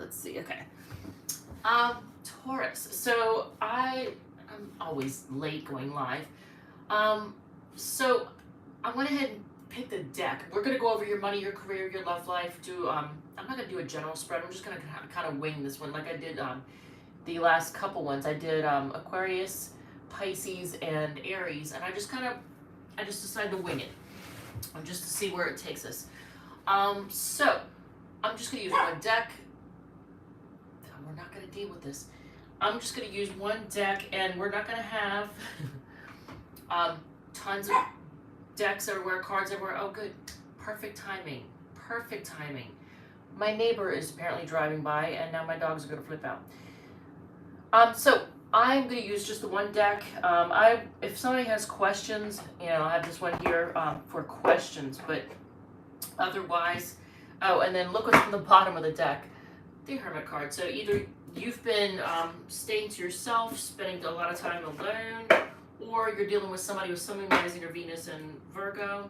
let's see. Okay. Taurus. So I'm always late going live. So I went ahead and picked a deck. We're gonna go over your money, your career, your love life. I'm not gonna do a general spread. I'm just gonna kind of wing this one, like I did the last couple ones. I did Aquarius, Pisces, and Aries, and I just decided to wing it, just to see where it takes us. So I'm just gonna use one deck. We're not gonna deal with this. I'm just gonna use one deck, and we're not gonna have tons of decks everywhere, cards everywhere. Oh, good. Perfect timing. Perfect timing. My neighbor is apparently driving by, and now my dogs are going to flip out. So I'm going to use just the one deck. If somebody has questions, I have this one here for questions, but otherwise, and then look what's on the bottom of the deck, the Hermit card. So either you've been staying to yourself, spending a lot of time alone, or you're dealing with somebody with Sun, Moon, Rising, or Venus in Virgo,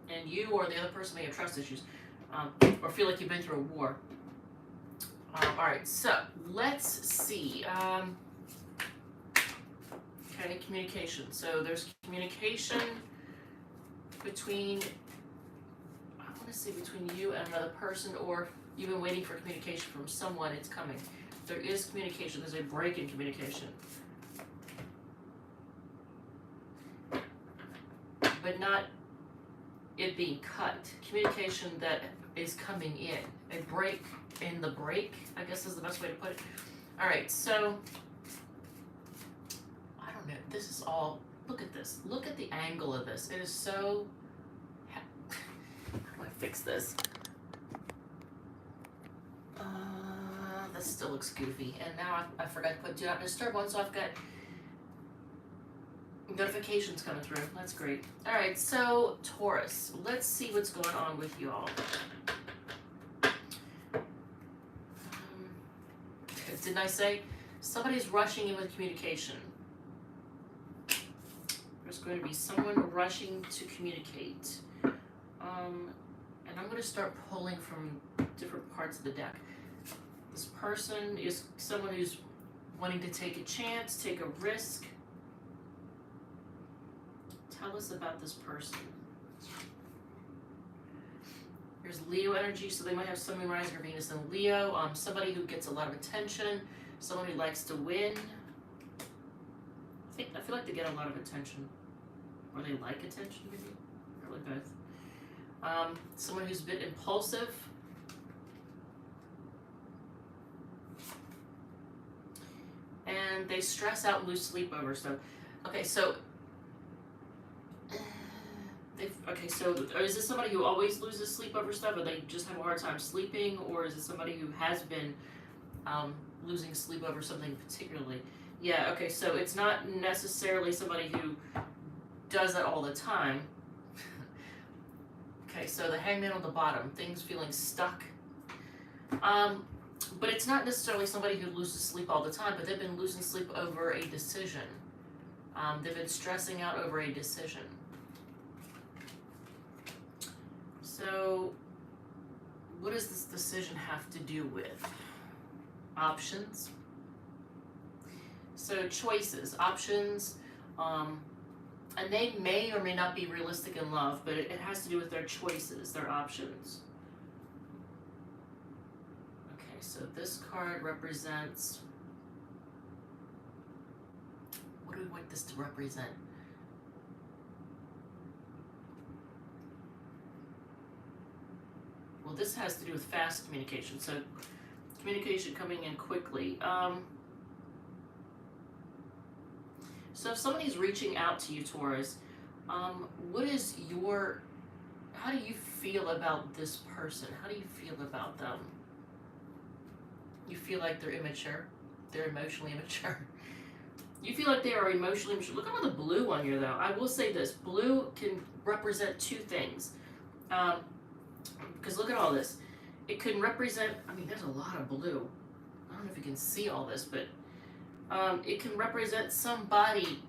and you or the other person may have trust issues, or feel like you've been through a war. All right, so let's see. Okay, communication. So there's communication between, I want to say between you and another person, or you've been waiting for communication from someone. It's coming. There is communication. There's a break in communication. But not it being cut. Communication that is coming in. A break in the break, I guess is the best way to put it. All right, so, I don't know. This is all, look at this. Look at the angle of this. It is so, how do I fix this? This still looks goofy, and now I forgot to put do not disturb one, so I've got notifications coming through. That's great. All right, so Taurus, let's see what's going on with you all. Didn't I say somebody's rushing in with communication? There's going to be someone rushing to communicate, and I'm going to start pulling from different parts of the deck. This person is someone who's wanting to take a chance, take a risk. Tell us about this person. There's Leo energy, so they might have Sun, Moon, Rising, or Venus in Leo. Somebody who gets a lot of attention, someone who likes to win. I feel like they get a lot of attention, or they like attention, maybe. Probably both. Someone who's a bit impulsive. And they stress out and lose sleep over stuff. Okay, so is this somebody who always loses sleep over stuff, or they just have a hard time sleeping, or is it somebody who has been losing sleep over something particularly? Yeah, okay, so it's not necessarily somebody who does that all the time. Okay, so the Hangman on the bottom, things feeling stuck. But it's not necessarily somebody who loses sleep all the time, but they've been losing sleep over a decision. They've been stressing out over a decision. So, what does this decision have to do with? Options. So, choices, options, and they may or may not be realistic in love, but it has to do with their choices, their options. Okay, so this card represents, what do we want this to represent? Well, this has to do with fast communication, so communication coming in quickly. So if somebody's reaching out to you, Taurus, what is how do you feel about this person? How do you feel about them? You feel like they're immature? They're emotionally immature? You feel like they are emotionally immature? Look at all the blue on here, though. I will say this. Blue can represent two things. Because look at all this. It can represent, there's a lot of blue. I don't know if you can see all this, but it can represent somebody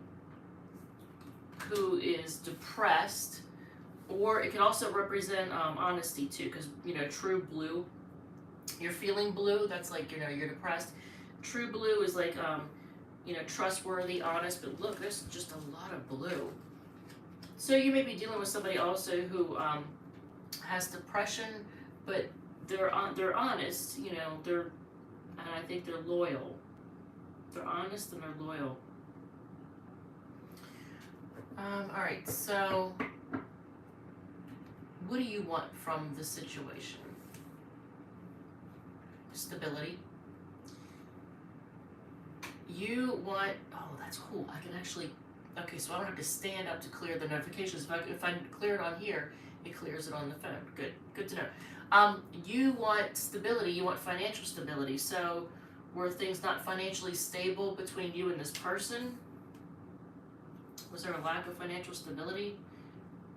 who is depressed Or it can also represent honesty too, because, you know, true blue, you're feeling blue, that's like, you know, you're depressed. True blue is like, you know, trustworthy, honest, but look, there's just a lot of blue. So you may be dealing with somebody also who has depression, but they're honest, you know, and I think they're loyal. They're honest and they're loyal. All right, so what do you want from the situation? Stability. You want, oh, that's cool. I can actually, okay, so I don't have to stand up to clear the notifications. If I clear it on here, it clears it on the phone. Good to know. You want stability, you want financial stability. So were things not financially stable between you and this person? Was there a lack of financial stability?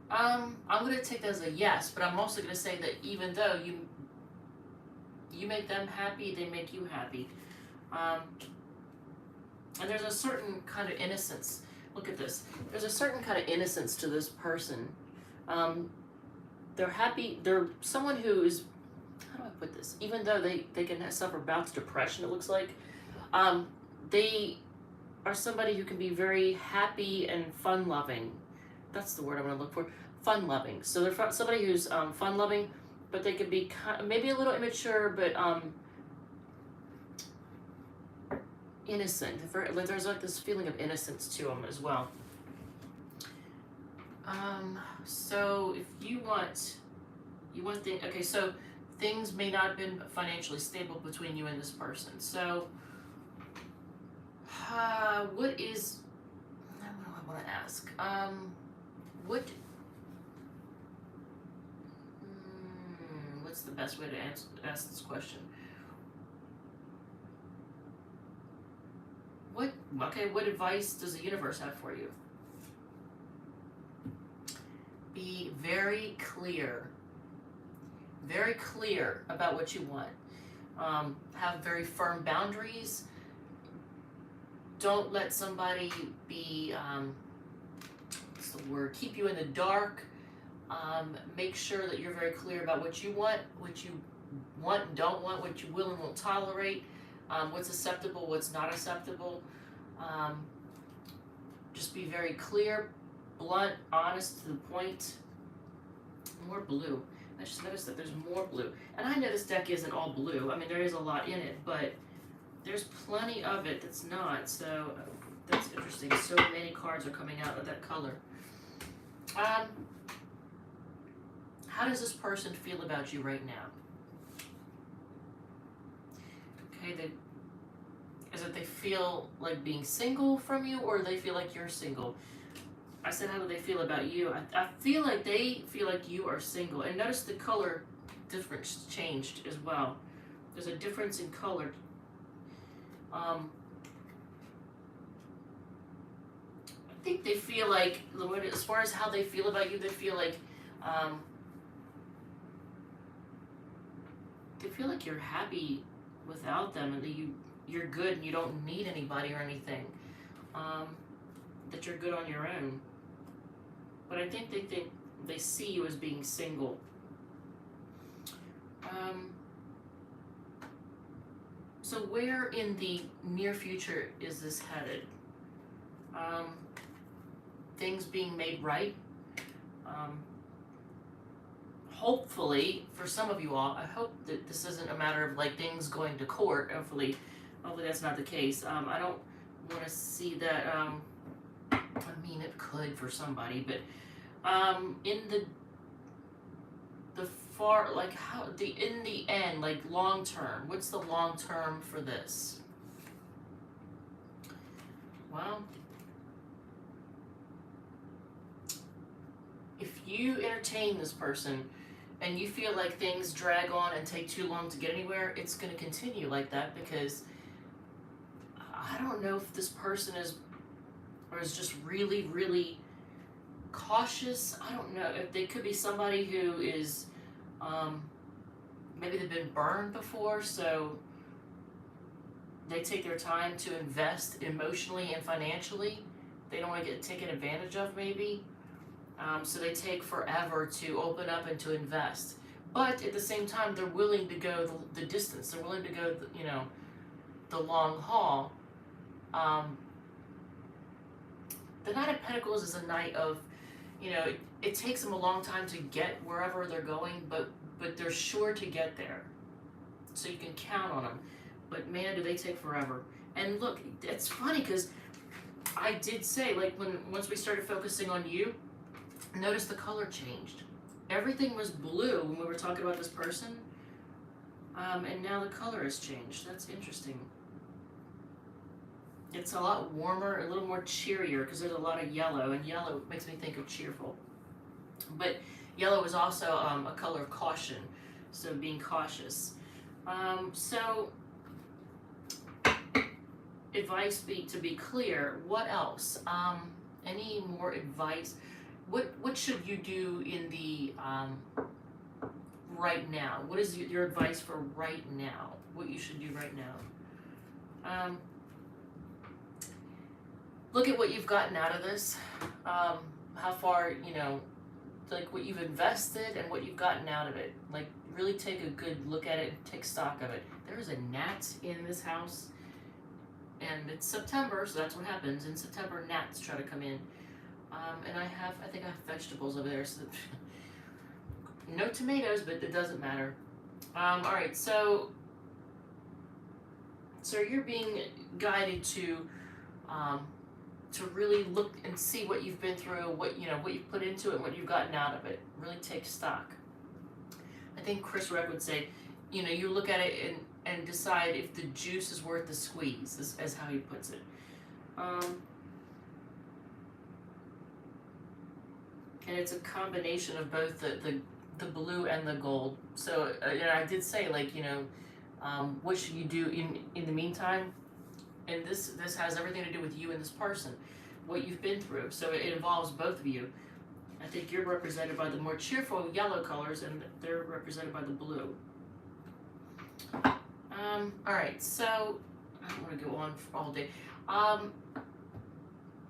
I'm going to take that as a yes, but I'm also going to say that even though you make them happy, they make you happy. And there's a certain kind of innocence. Look at this. There's a certain kind of innocence to this person. They're happy. They're someone who is, how do I put this? Even though they can suffer bouts of depression, it looks like, they are somebody who can be very happy and fun-loving. That's the word I'm going to look for. Fun-loving. So they're somebody who's fun-loving, but they could be maybe a little immature, but innocent. There's like this feeling of innocence to them as well. So if you want things, okay, so things may not have been financially stable between you and this person. So what do I want to ask? What's the best way to ask this question? What advice does the universe have for you? Be very clear about what you want. Have very firm boundaries. Don't let somebody be, what's the word, keep you in the dark. Make sure that you're very clear about what you want and don't want, what you will and won't tolerate, what's acceptable, what's not acceptable. Just be very clear, blunt, honest, to the point. More blue. I just noticed that there's more blue. And I know this deck isn't all blue. I mean, there is a lot in it, but there's plenty of it that's not. So that's interesting. So many cards are coming out of that color. How does this person feel about you right now? Okay, is it they feel like being single from you, or they feel like you're single? I said, how do they feel about you? I feel like they feel like you are single. And notice the color difference changed as well. There's a difference in color. I think they feel like, as far as how they feel about you, they feel like you're happy without them, and that you're good and you don't need anybody or anything. That you're good on your own. But I think they see you as being single. So where in the near future is this headed? Things being made right. Hopefully, for some of you all, I hope that this isn't a matter of like things going to court. Hopefully that's not the case. I don't want to see that. I mean, it could for somebody, but in the far, like in the end, like long term, what's the long term for this? Well, if you entertain this person and you feel like things drag on and take too long to get anywhere, it's going to continue like that, because I don't know if this person is just really, really cautious. I don't know if they could be somebody who is, maybe they've been burned before, so they take their time to invest emotionally and financially. They don't want to get taken advantage of, maybe. So they take forever to open up and to invest. But at the same time, they're willing to go the distance. They're willing to go, the long haul. The Knight of Pentacles is a knight of, it takes them a long time to get wherever they're going, but they're sure to get there. So you can count on them. But man, do they take forever. And look, it's funny because I did say, like, once we started focusing on you, notice the color changed. Everything was blue when we were talking about this person, and now the color has changed. That's interesting. It's a lot warmer, a little more cheerier, because there's a lot of yellow, and yellow makes me think of cheerful. But yellow is also a color of caution, so being cautious. So advice to be clear. What else? Any more advice? What should you do in the right now? What is your advice for right now? What you should do right now? Look at what you've gotten out of this. How far, like what you've invested and what you've gotten out of it. Like really take a good look at it and take stock of it. There is a gnat in this house, and it's September, so that's what happens. In September, gnats try to come in. And I think I have vegetables over there, so no tomatoes, but it doesn't matter. All right, so you're being guided to really look and see what you've been through, what you've put into it, what you've gotten out of it. Really take stock. I think Chris Redd would say, you look at it and decide if the juice is worth the squeeze, as how he puts it. And it's a combination of both the blue and the gold. So I did say, like, what should you do in the meantime? And this has everything to do with you and this person, what you've been through. So it involves both of you. I think you're represented by the more cheerful yellow colors, and they're represented by the blue. All right, so I don't want to go on for all day.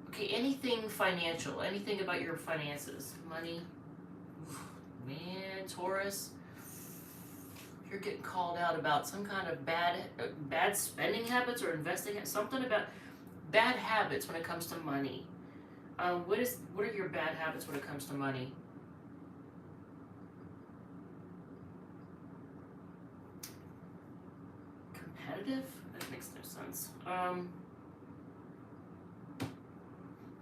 Okay, anything financial, anything about your finances, money. Man, Taurus, you're getting called out about some kind of bad spending habits or investing, something about bad habits when it comes to money. What are your bad habits when it comes to money? Competitive? That makes no sense.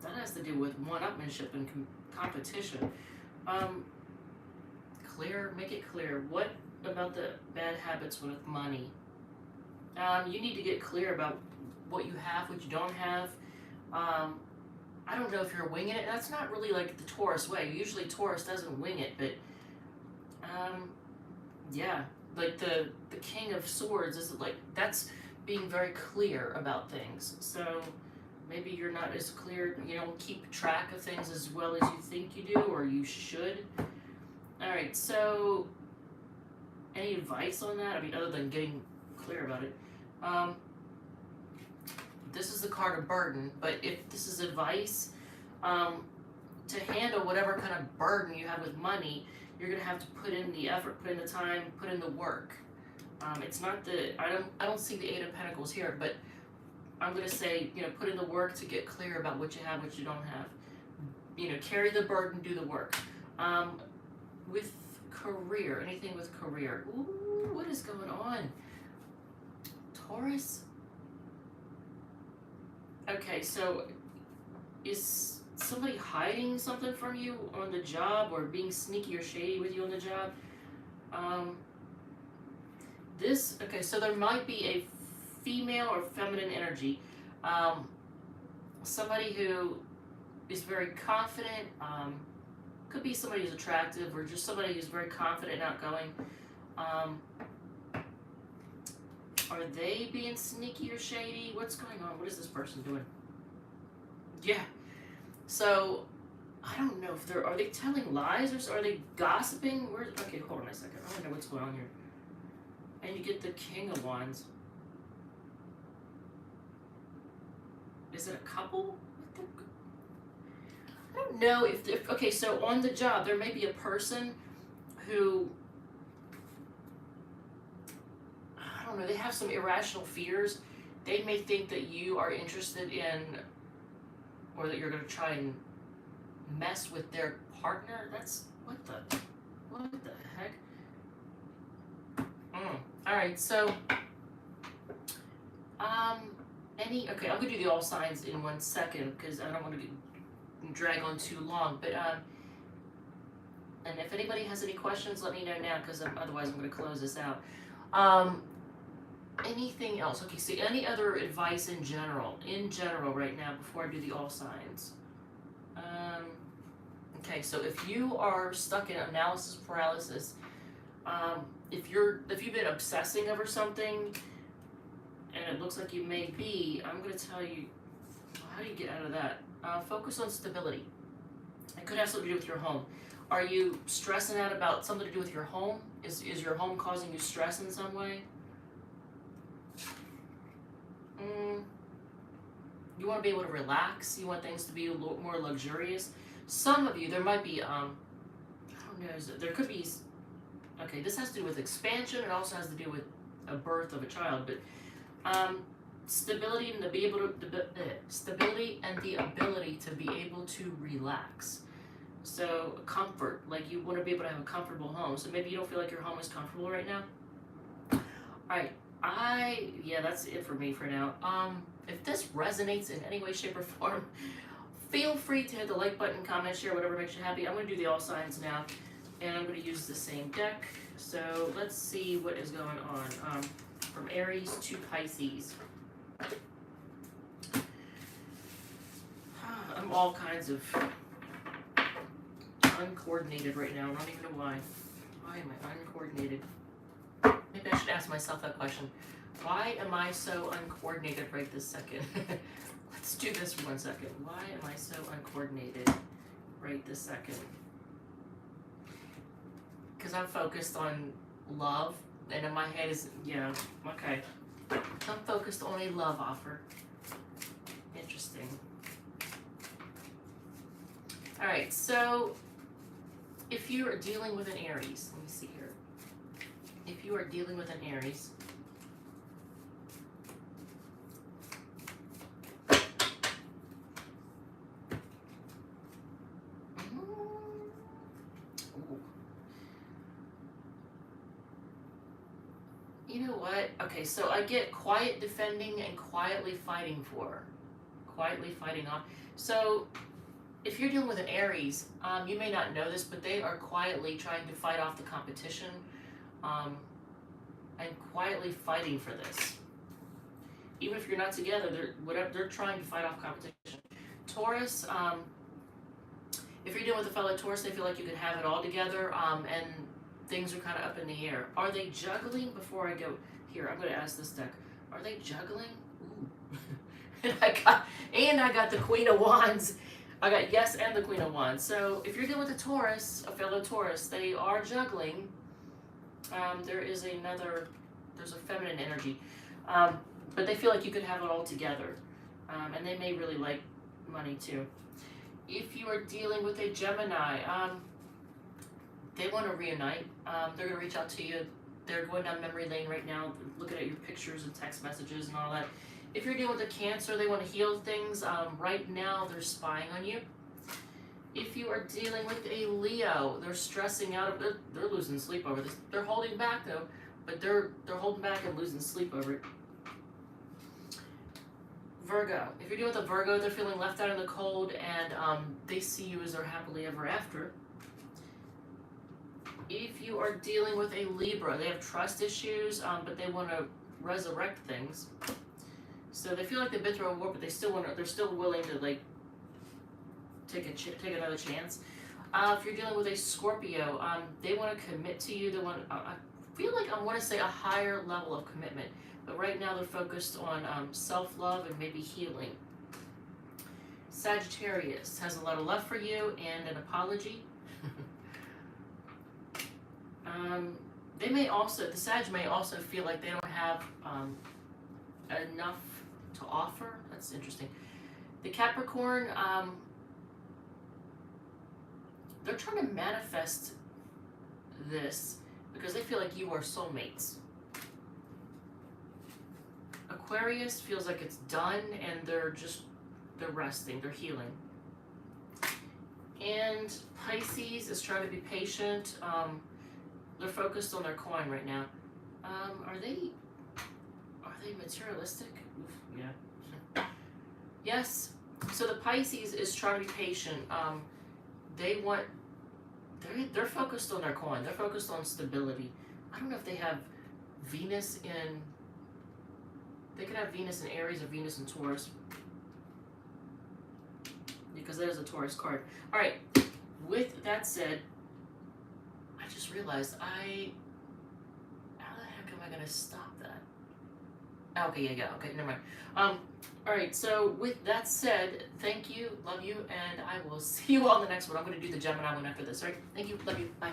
That has to do with one-upmanship and competition. Make it clear. What about the bad habits with money? You need to get clear about what you have, what you don't have. I don't know if you're winging it. That's not really like the Taurus way. Usually Taurus doesn't wing it, but yeah, like the King of Swords is like, that's being very clear about things. So maybe you're not as clear, you don't keep track of things as well as you think you do, or you should. All right, so any advice on that? I mean, other than getting clear about it. This is the card of burden, but if this is advice, to handle whatever kind of burden you have with money, you're gonna have to put in the effort, put in the time, put in the work. It's not I don't see the Eight of Pentacles here, but I'm gonna say, put in the work to get clear about what you have, what you don't have. Carry the burden, do the work. With career, anything with career. Ooh, what is going on? Taurus? Okay, so is somebody hiding something from you on the job, or being sneaky or shady with you on the job? Okay, so there might be a female or feminine energy. Somebody who is very confident, could be somebody who's attractive, or just somebody who's very confident and outgoing. Are they being sneaky or shady? What's going on? What is this person doing? Yeah. So, I don't know if are they telling lies, or are they gossiping? Okay, hold on a second. I don't know what's going on here. And you get the King of Wands. Is it a couple? I don't know if okay, so on the job, there may be a person who, I don't know, they have some irrational fears. They may think that you are interested in, or that you're going to try and mess with their partner. That's, what the heck? All right, so, okay, I'm going to do the all signs in 1 second, because I don't want to drag on too long, but, and if anybody has any questions, let me know now, because otherwise I'm going to close this out. Anything else? Okay, so any other advice in general right now before I do the all signs? Okay, so if you are stuck in analysis paralysis, if you've been obsessing over something, and it looks like you may be, I'm going to tell you, how do you get out of that? Focus on stability. It could have something to do with your home. Are you stressing out about something to do with your home? Is your home causing you stress in some way? You want to be able to relax. You want things to be a little more luxurious. Some of you, there might be, I don't know, there could be, okay, this has to do with expansion. It also has to do with a birth of a child, but stability and the ability to be able to relax. So comfort, like you want to be able to have a comfortable home. So maybe you don't feel like your home is comfortable right now. All right, yeah, that's it for me for now. If this resonates in any way, shape, or form, feel free to hit the like button, comment, share, whatever makes you happy. I'm going to do the all signs now, and I'm going to use the same deck. So let's see what is going on. From Aries to Pisces. I'm all kinds of uncoordinated right now. I don't even know why. Why am I uncoordinated? Maybe I should ask myself that question. Why am I so uncoordinated right this second? Let's do this for 1 second. Why am I so uncoordinated right this second? Because I'm focused on love, and in my head is, yeah, okay. I'm focused on a love offer. Interesting. All right, so if you are dealing with an Aries, let me see here. If you are dealing with an Aries, you know what? Okay, so I get quiet defending and quietly fighting for. Quietly fighting off. So if you're dealing with an Aries, you may not know this, but they are quietly trying to fight off the competition, and quietly fighting for this. Even if you're not together, they're trying to fight off competition. Taurus, if you're dealing with a fellow Taurus, they feel like you could have it all together, and things are kind of up in the air. Are they juggling? Before I go here, I'm going to ask this deck. Are they juggling? Ooh. and I got the Queen of Wands. I got yes and the Queen of Wands. So if you're dealing with a Taurus, a fellow Taurus, they are juggling. There's a feminine energy. But they feel like you could have it all together. And they may really like money too. If you are dealing with a Gemini, they want to reunite. They're going to reach out to you. They're going down memory lane right now, looking at your pictures and text messages and all that. If you're dealing with a Cancer, they want to heal things. Right now, they're spying on you. If you are dealing with a Leo, they're stressing out. They're losing sleep over this. They're holding back though, but they're holding back and losing sleep over it. Virgo, if you're dealing with a Virgo, they're feeling left out in the cold, and they see you as their happily ever after. If you are dealing with a Libra, they have trust issues, but they want to resurrect things. So they feel like they've been through a war, but they're still willing to like take another chance. If you're dealing with a Scorpio, they want to commit to you. They want, I feel like I want to say a higher level of commitment, but right now they're focused on self-love and maybe healing. Sagittarius has a lot of love for you and an apology. The Sag may also feel like they don't have enough to offer. That's interesting. The Capricorn, they're trying to manifest this because they feel like you are soulmates. Aquarius feels like it's done and they're resting, they're healing. And Pisces is trying to be patient. They're focused on their coin right now. Are they materialistic? Oof, yeah. Yes. So the Pisces is trying to be patient. They're focused on their coin. They're focused on stability. I don't know if they have Venus in. They could have Venus in Aries or Venus in Taurus, because there's a Taurus card. All right. With that said, I just realized how the heck am I gonna stop that? Okay, yeah, okay, never mind. All right. So with that said, thank you, love you, and I will see you all in the next one. I'm gonna do the Gemini one after this. All right. Thank you, love you, bye.